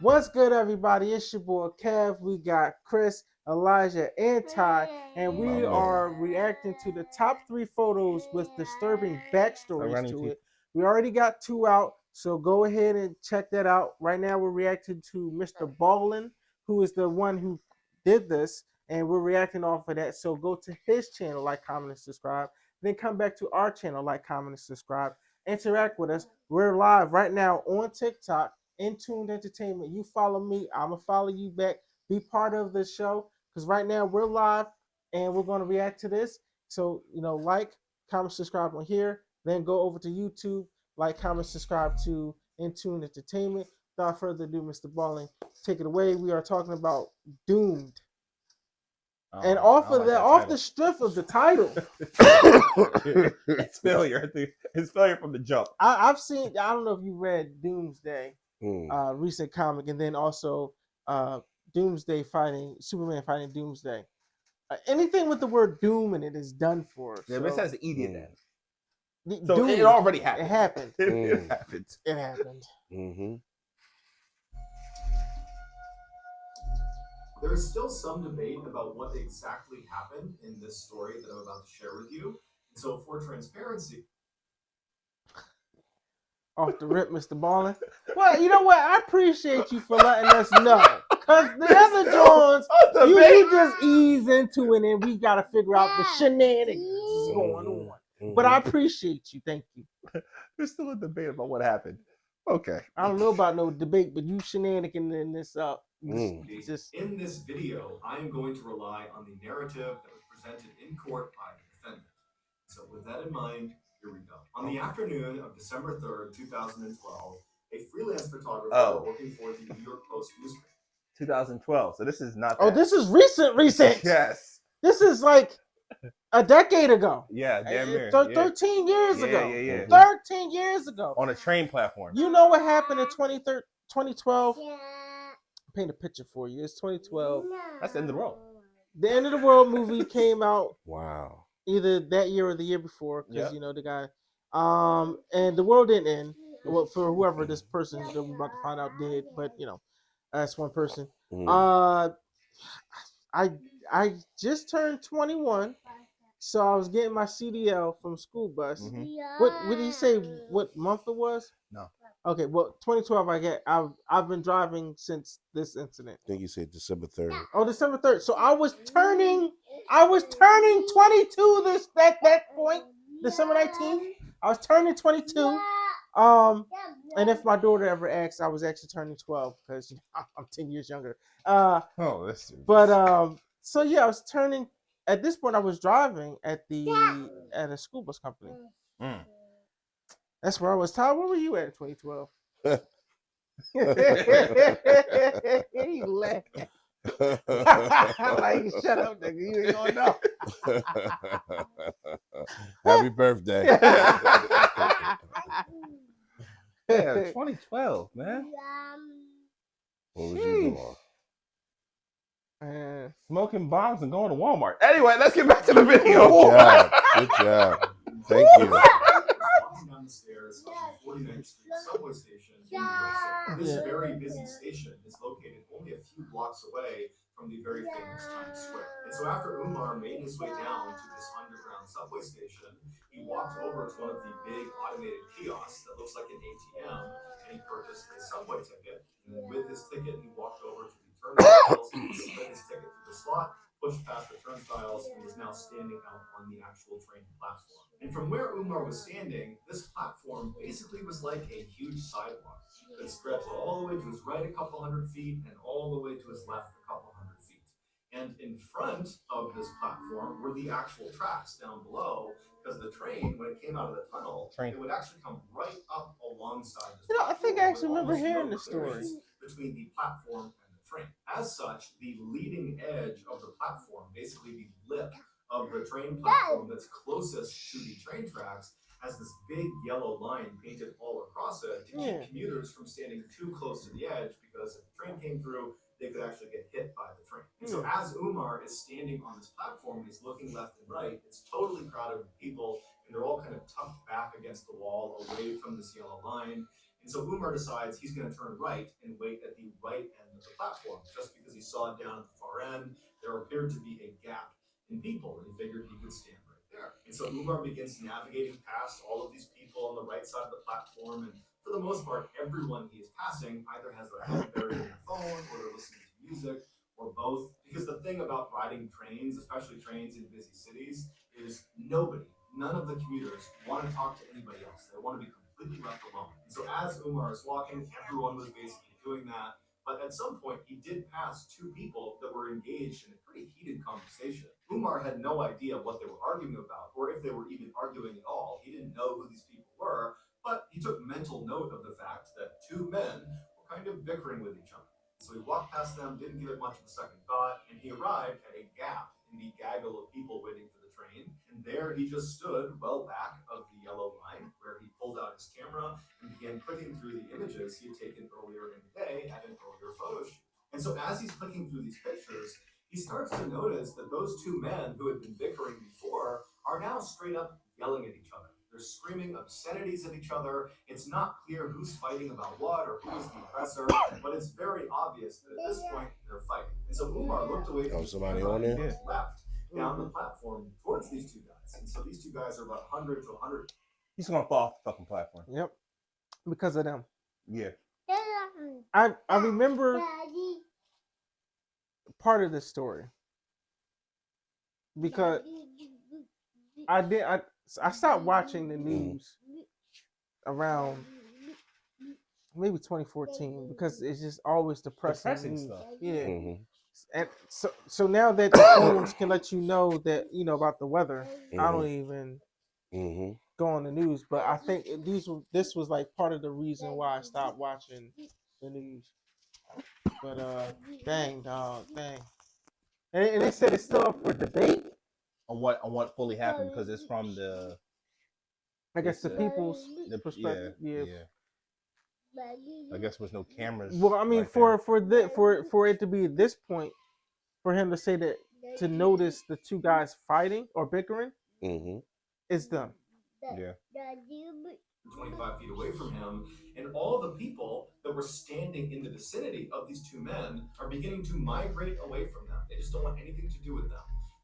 What's good, everybody? It's your boy Kev. We got Chris, Elijah, and Ty, and we are reacting to the top 3 photos with disturbing backstories to it. We already got 2 out, so go ahead and check that out. Right now, we're reacting to Mr. Ballin, who is the one who did this, and we're reacting off of that. So go to his channel, like, comment, and subscribe. Then come back to our channel, like, comment, and subscribe. Interact with us. We're live right now on TikTok. Intuned Entertainment. You follow me, I'm gonna follow you back. Be part of the show because right now we're live and we're gonna react to this. So like, comment, subscribe on here. Then go over to YouTube, like, comment, subscribe to Intuned Entertainment. Without further ado, Mr. Balling, take it away. We are talking about Doomed. And off the strength of the title, it's failure. It's failure from the jump. I've seen. I don't know if you read Doomsday. Recent comic, and then also Doomsday Superman fighting Doomsday. Anything with the word doom in it is done for. Yeah, this has the ED in it. So it already happened. It happened. It happened. It happened. Mm-hmm. There is still some debate about what exactly happened in this story that I'm about to share with you. And so for transparency, off the rip, Mr. Ballin. Well, you know what? I appreciate you for letting us know. Because the other Jones, you just ease into it and we got to figure out the shenanigans going on. Mm-hmm. But I appreciate you. Thank you. There's still a debate about what happened. Okay. I don't know about no debate, but you shenanigans this up. In this video, I am going to rely on the narrative that was presented in court by the defendant. So with that in mind, here we go. On the afternoon of December 3rd, 2012, a freelance photographer working for the New York Post newspaper. 2012. So this is not. Oh, this is recent. Yes. This is like a decade ago. Yeah, damn near. 13 years ago. Yeah. 13 years ago. On a train platform. You know what happened in 2012? Paint a picture for you. It's 2012. That's the end of the world. The End of the World movie came out. Wow. Either that year or the year before, because the guy, and the world didn't end. Well, for whoever this person that we're about to find out did, but that's one person. I just turned 21, so I was getting my CDL from school bus. Mm-hmm. What did he say? What month it was? No. Okay, well, 2012. I've been driving since this incident. I think you said December 3rd. Oh, December 3rd. So I was turning 22 at that point. December 19th. I was turning 22. And if my daughter ever asks, I was actually turning 12 because I'm 10 years younger. So yeah, I was turning. At this point, I was driving at a school bus company. That's where I was. Todd, where were you at in 2012? He laughed. Like, shut up, nigga. You ain't gonna know. Happy birthday. Yeah, 2012, man. What was you doing? Smoking bombs and going to Walmart. Anyway, let's get back to the video. Good job. Thank you. Down the stairs of the 49th Street subway station in New York City. This very busy station is located only a few blocks away from the very famous Times Square. And so after Umar made his way down to this underground subway station, he walked over to one of the big automated kiosks that looks like an ATM, and he purchased a subway ticket. And then with his ticket, he walked over to the turnstiles, he slid his ticket through the slot, pushed past the turnstiles, and was now standing out on the actual train platform. And from where Umar was standing, this platform basically was like a huge sidewalk that stretched all the way to his right a couple hundred feet and all the way to his left a couple hundred feet. And in front of this platform were the actual tracks down below, because the train, when it came out of the tunnel, Train. it would actually come right up alongside this You know, I think I platform actually with remember almost hearing no this story. clearance between the platform and the train. As such, the leading edge of the platform, basically the lip of the train platform that's closest to the train tracks, has this big yellow line painted all across it to Yeah. keep commuters from standing too close to the edge, because if the train came through, they could actually get hit by the train. And so as Umar is standing on this platform and he's looking left and right, it's totally crowded with people, and they're all kind of tucked back against the wall away from this yellow line. And so Umar decides he's going to turn right and wait at the right end of the platform, just because he saw down at the far end there appeared to be a gap in people, and he figured he could stand right there. And so Umar begins navigating past all of these people on the right side of the platform, and for the most part, everyone he is passing either has their head buried in their phone, or they're listening to music, or both. Because the thing about riding trains, especially trains in busy cities, is none of the commuters want to talk to anybody else. They want to be completely left alone. And so as Umar is walking, everyone was basically doing that. But at some point, he did pass two people that were engaged in a pretty heated conversation. Umar had no idea what they were arguing about, or if they were even arguing at all. He didn't know who these people were, but he took mental note of the fact that two men were kind of bickering with each other. So he walked past them, didn't give it much of a second thought, and he arrived at a gap in the gaggle of people waiting for the train. And there he just stood well back of the yellow line, where he pulled out his camera and began clicking through the images he had taken earlier in the day at an earlier photo shoot. And so as he's clicking through these pictures, he starts to notice that those two men who had been bickering before are now straight up yelling at each other. They're screaming obscenities at each other. It's not clear who's fighting about what or who is the aggressor, but it's very obvious that at this point they're fighting. And so Umar looked away from somebody on there? and left down the platform towards these two guys. And so these two guys are about 100 to 100. He's gonna fall off the fucking platform. Yep. Because of them. Yeah. I remember part of this story. Because I stopped watching the news around maybe 2014 because it's just always depressing news. stuff. Yeah. Mm-hmm. And so now that the phones can let you know that about the weather, I don't even Mm-hmm. go on the news. But I think this was like part of the reason why I stopped watching the news. But dang dog, dang. And they said it's still up for debate. On what fully happened, because it's from the I guess the people's the perspective. Yeah. I guess there was no cameras. Well, I mean, right for it to be at this point, for him to say that, to notice the two guys fighting or bickering, Mm-hmm. is them. there. Yeah. 25 feet away from him, and all the people that were standing in the vicinity of these two men are beginning to migrate away from them. They just don't want anything to do with them.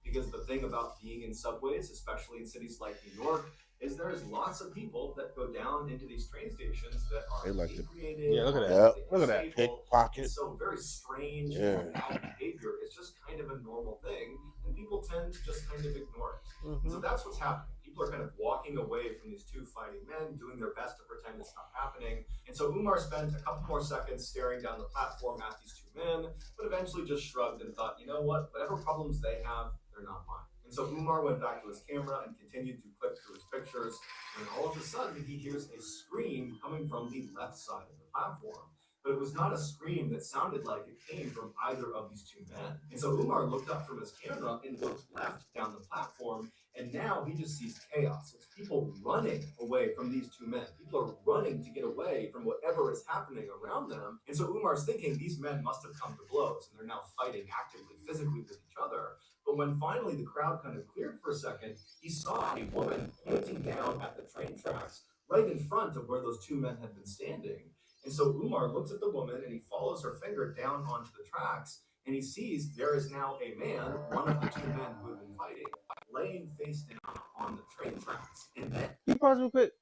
Because the thing about being in subways, especially in cities like New York, is there's lots of people that go down into these train stations that are They like to- inebriated. Yeah, look at that. Yep. Look at that. Pickpocket. It's so very strange Yeah. bad behavior. It's just kind of a normal thing, and people tend to just kind of ignore it. Mm-hmm. So that's what's happening. People are kind of walking away from these two fighting men, doing their best to pretend it's not happening. And so Umar spent a couple more seconds staring down the platform at these two men, but eventually just shrugged and thought, you know what? Whatever problems they have, they're not mine. And so Umar went back to his camera and continued to click through his pictures. And all of a sudden, he hears a scream coming from the left side of the platform. But it was not a scream that sounded like it came from either of these two men. And so Umar looked up from his camera and looked left down the platform, and now he just sees chaos. It's people running away from these two men. People are running to get away from whatever is happening around them. And so Umar's thinking these men must have come to blows, and they're now fighting actively, physically with each other. But when finally the crowd kind of cleared for a second, he saw a woman pointing down at the train tracks right in front of where those two men had been standing. And so Umar looks at the woman and he follows her finger down onto the tracks, and he sees there is now a man, one of the two men who have been fighting, laying face down on the train tracks. And then You pause real quick.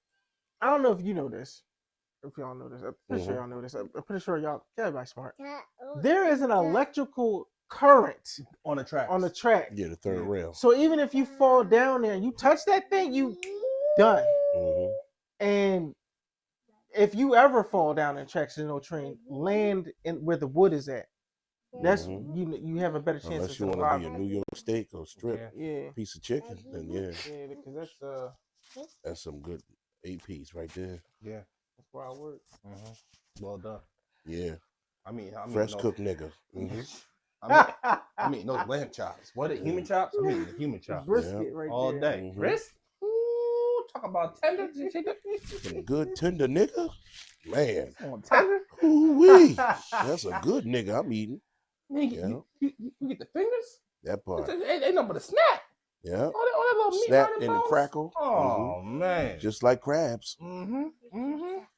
I don't know if you know this. If y'all know this, I'm pretty sure y'all know this. I'm pretty sure everybody's smart. There is an electrical current On the track. on the track. Yeah, the third rail. So even if you fall down there and you touch that thing, you done. Mm-hmm. And if you ever fall down in tracks in no train, land in where the wood is at. That's you have a better chance Unless of you want to be a surviving. New York steak or strip Yeah, piece of chicken, then yeah. yeah, because that's That's some good 8-piece right there. Yeah. That's where I work. Well done. Yeah. I mean, Fresh those, cooked nigga. I mean those lamb chops. What are human chops? I mean the human chops. Brisket right All there. day. Mhm. Wrist? Ooh, talk about tender. Some good tender nigga. Man. On tender. Ooh-wee. That's a good nigga I'm eating. Nigga, you get the fingers? That part. Ain't nothing but a snap. Yeah. All that little meat Snap right in the bones. crackle. Oh man. Just like crabs.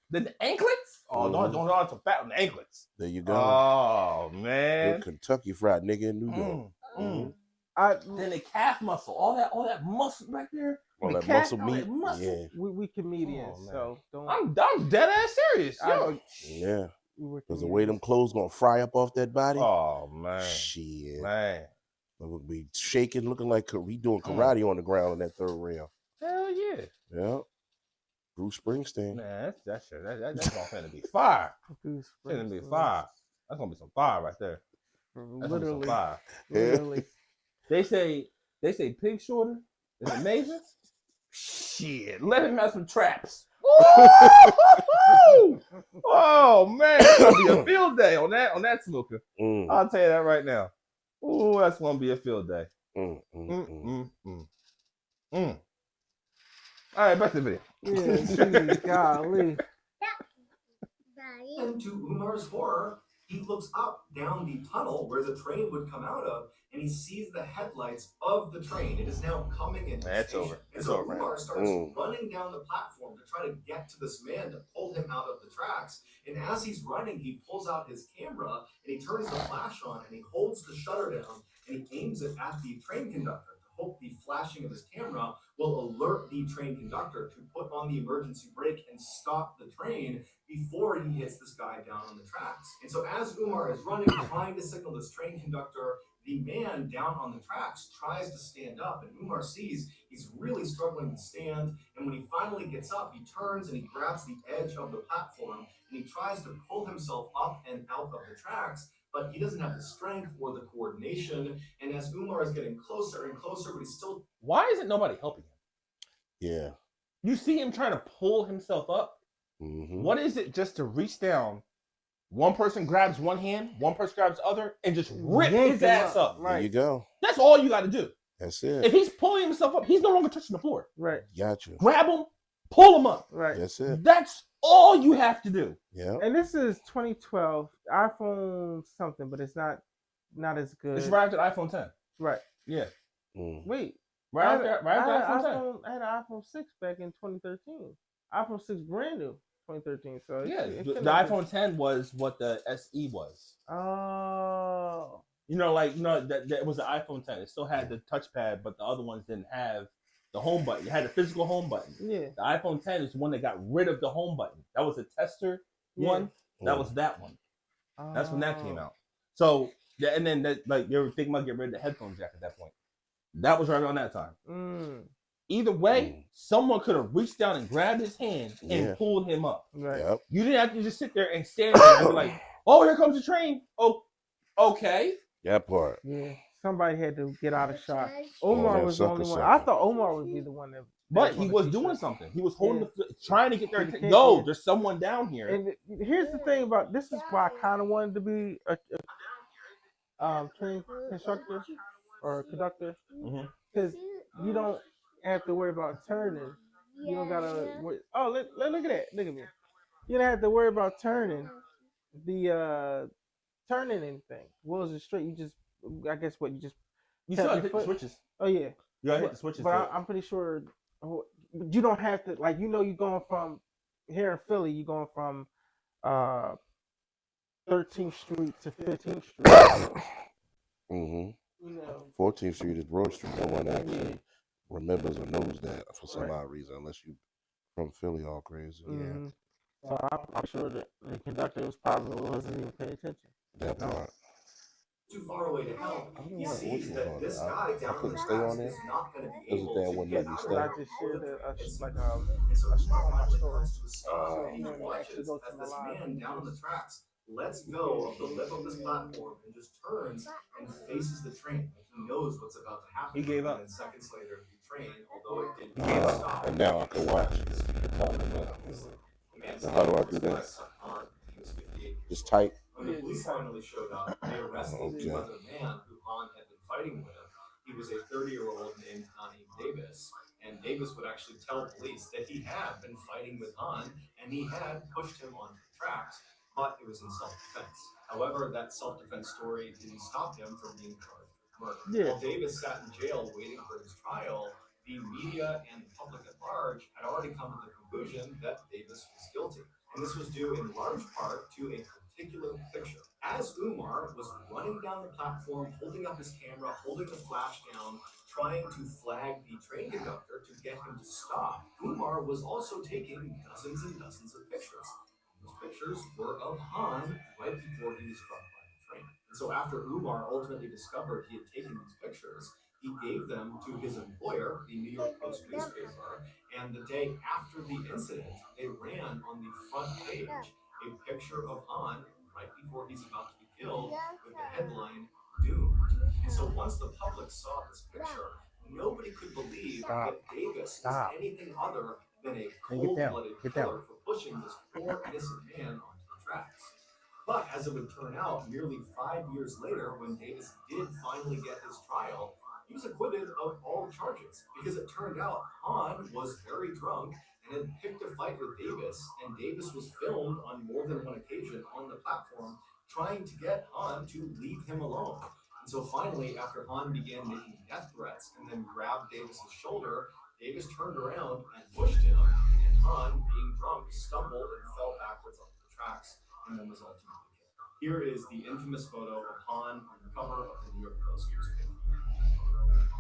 Then the anklets? Oh, don't too fat on the anklets. There you go. Oh Good man. Kentucky Fried Nigga in New York. Then the calf muscle, all that muscle back there. All The that calf, muscle all meat. that muscle. Yeah. we comedians, Oh, man. so don't. I'm dead ass serious. Yo. Yeah. We Because the way them clothes gonna fry up off that body. Oh man. Shit. Man. We'll be shaking, looking like we doing karate on the ground in that third rail. Hell yeah. Yeah. Bruce Springsteen. Man, that's gonna be fire. It's gonna be fire. That's gonna be some fire right there. That's gonna be some Literally. fire. Literally. They say Pig Shorter is amazing. Shit, let him have some traps. Oh man, it's gonna be a field day on that smoker. I'll tell you that right now. Ooh, that's gonna be a field day. All right, back to the video. Yeah, geez, golly. And to Umar's horror, he looks up down the tunnel where the train would come out of, and he sees the headlights of the train. It is now coming into the station. Over. And It's so over. Umar starts running down the platform to try to get to this man to pull him out of the tracks. And as he's running, he pulls out his camera and he turns the flash on and he holds the shutter down and he aims it at the train conductor to hope the flashing of his camera will alert the train conductor to put on the emergency brake and stop the train before he hits this guy down on the tracks. And so as Umar is running, trying to signal this train conductor, the man down on the tracks tries to stand up, and Umar sees he's really struggling to stand. And when he finally gets up, he turns and he grabs the edge of the platform and he tries to pull himself up and out of the tracks, but he doesn't have the strength or the coordination. And as Umar is getting closer and closer, but he's still... Why isn't nobody helping him? Yeah. You see him trying to pull himself up. What is it just to reach down? One person grabs one hand, one person grabs the other, and just rip his ass up. There you go. That's all you got to do. That's it. If he's pulling himself up, he's no longer touching the floor. Right. Gotcha. Grab him, pull him up. Right. That's it. That's all you have to do. Yeah. And this is 2012 iPhone something, but it's not as good. It's right after the iPhone 10. Right. Yeah. Wait. Right after iPhone 10. I had an iPhone 6 back in 2013. iPhone 6 brand new 2013. So yeah, the iPhone 10 was what the SE was. Oh. That was the iPhone 10. It still had the touchpad, but the other ones didn't have the home button. It had the physical home button. Yeah. The iPhone 10 is the one that got rid of the home button. That was a tester one. That was that one. That's when that came out. So, and then they were thinking about getting rid of the headphone jack at that point. That was right around that time. Either way, someone could have reached down and grabbed his hand and pulled him up. Right. Yep. You didn't have to just sit there and stand there and be like, "Oh, here comes the train." Oh, okay. That part. Yeah. Somebody had to get out of shot. Omar was the sucker, only one. sucker. I thought Omar would be the one that. But he was doing something. He was holding trying to get there. No, there's someone down here. And here's the thing about this is why I kind of wanted to be a train constructor or conductor, because you don't have to worry about turning. You don't gotta worry. Oh, look at that! Look at me. You don't have to worry about turning turning anything. Wheels are straight. You just, I guess, You still have to hit the switches. Oh yeah. You gotta hit the switches. But I'm pretty sure you don't have to, like, you're going from here in Philly, you're going from 13th Street to 15th Street. 14th Street is Broad Street. No one actually remembers or knows that for some odd reason, unless you from Philly all crazy. Yeah. So I'm sure that the conductor wasn't even paying attention. That part. Too far away to help. He sees that this I guy down on couldn't the stay on tracks there. is not going to be It was able there to wouldn't get let me out stay. I of just shared it. like And so Umar finally comes to a stop Oh. and he watches as this man down on the tracks lets go of the lip of this platform and just turns and faces the train. Like he knows what's about to happen. He gave up. And then seconds later, the train, although it did stop. And now I can watch it. The man So how do I do that? He was 58. Just type. When the police finally showed up, they arrested the other man who Han had been fighting with. He was a 30-year-old named Naeem Davis, and Davis would actually tell police that he had been fighting with Han, and he had pushed him onto the tracks, but it was in self-defense. However, that self-defense story didn't stop him from being charged with murder. Yeah. While Davis sat in jail waiting for his trial, the media and the public at large had already come to the conclusion that Davis was guilty. And this was due in large part to a particular picture. As Umar was running down the platform, holding up his camera, holding the flash down, trying to flag the train conductor to get him to stop, Umar was also taking dozens and dozens of pictures. Those pictures were of Han right before he was struck by the train. And so after Umar ultimately discovered he had taken these pictures, he gave them to his employer, the New York Post newspaper, and the day after the incident, they ran on the front page a picture of Han right before he's about to be killed with the headline, "Doomed." And so once the public saw this picture, nobody could believe that Davis was anything other than a cold-blooded killer for pushing this poor innocent man onto the tracks. But as it would turn out, nearly 5 years later, when Davis did finally get his trial, he was acquitted of all charges because it turned out Han was very drunk and had picked a fight with Davis, and Davis was filmed on more than one occasion on the platform trying to get Han to leave him alone. And so finally, after Han began making death threats and then grabbed Davis's shoulder, Davis turned around and pushed him, and Han, being drunk, stumbled and fell backwards onto the tracks and then was ultimately killed. Here is the infamous photo of Han on the cover of the New York Post newspaper.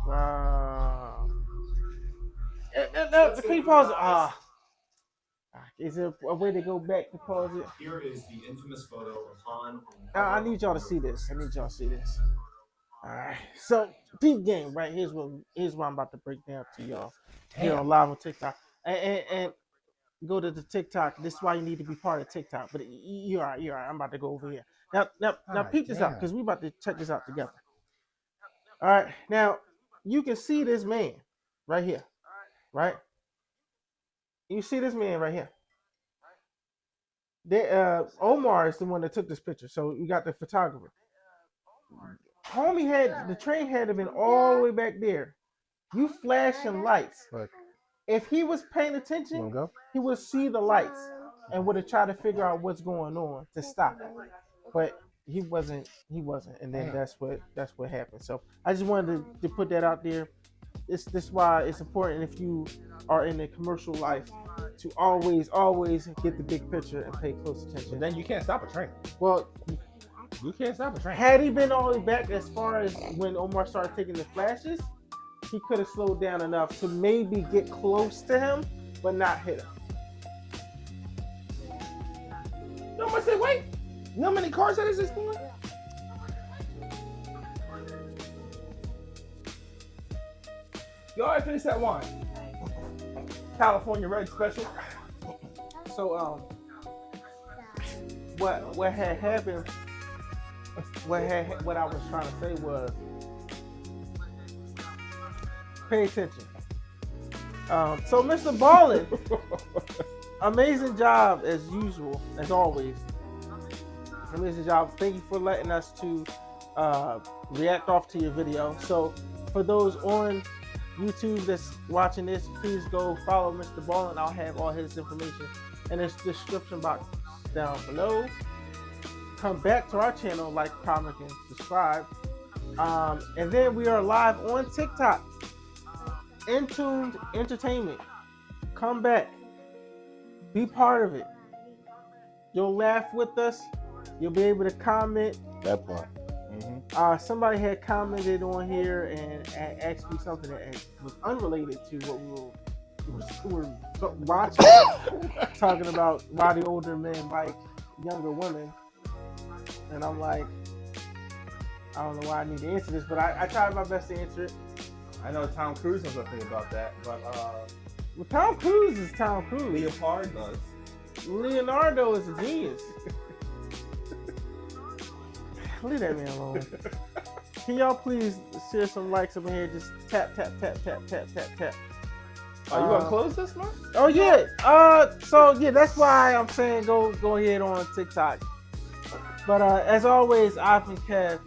Wow. Can you pause it? Is there a way to go back to pause it? Here is the infamous photo of Han. I need y'all to see this. All right. So, peep game, right? Here's what I'm about to break down to y'all here on live on TikTok. And go to the TikTok. This is why you need to be part of TikTok. But you're all right. I'm about to go over here. Now peep this out because we about to check this out together. All right. Now, you can see this man right here, right? You see this man right here. Omar is the one that took this picture. So you got the photographer. The train had to been all the way back there. You flashing lights. If he was paying attention, he would see the lights and would have tried to figure out what's going on to stop it. But he wasn't, and then that's what happened. So I just wanted to put that out there. This is why it's important if you are in a commercial life to always get the big picture and pay close attention. But then you can't stop a train. Well, you can't stop a train. Had he been all the way back as far as when Omar started taking the flashes, he could have slowed down enough to maybe get close to him, but not hit him. No, I said, wait. You know how many cars that is this point? Y'all already finished that wine. California Red Special. So what had happened? What I was trying to say was, pay attention. So Mr. Ballin, amazing job as usual, as always. Amazing job. Thank you for letting us to react off to your video. So for those on YouTube that's watching this, please go follow Mr. Ballin. I'll have all his information in the description box down below. Come back to our channel, like, comment, and subscribe. And then we are live on TikTok. Intuned Entertainment. Come back. Be part of it. You'll laugh with us. You'll be able to comment. That part. Somebody had commented on here and asked me something that was unrelated to what we were watching. Talking about why the older men like younger women. And I'm like, I don't know why I need to answer this, but I tried my best to answer it. I know Tom Cruise knows something about that, but well, Tom Cruise is Tom Cruise. Leopard does. Leonardo is a genius. Leave that man alone. Can y'all please share some likes up in here? Just tap, tap, tap, tap, tap, tap, tap. Are you gonna close this, man? Oh yeah. So yeah, that's why I'm saying go ahead on TikTok. But as always, I've been Kev,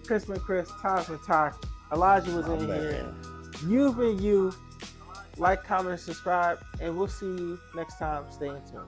Chris been Chris, Ty's been Ty, Elijah was in here. You've been you. Like, comment, and subscribe, and we'll see you next time. Stay in tune.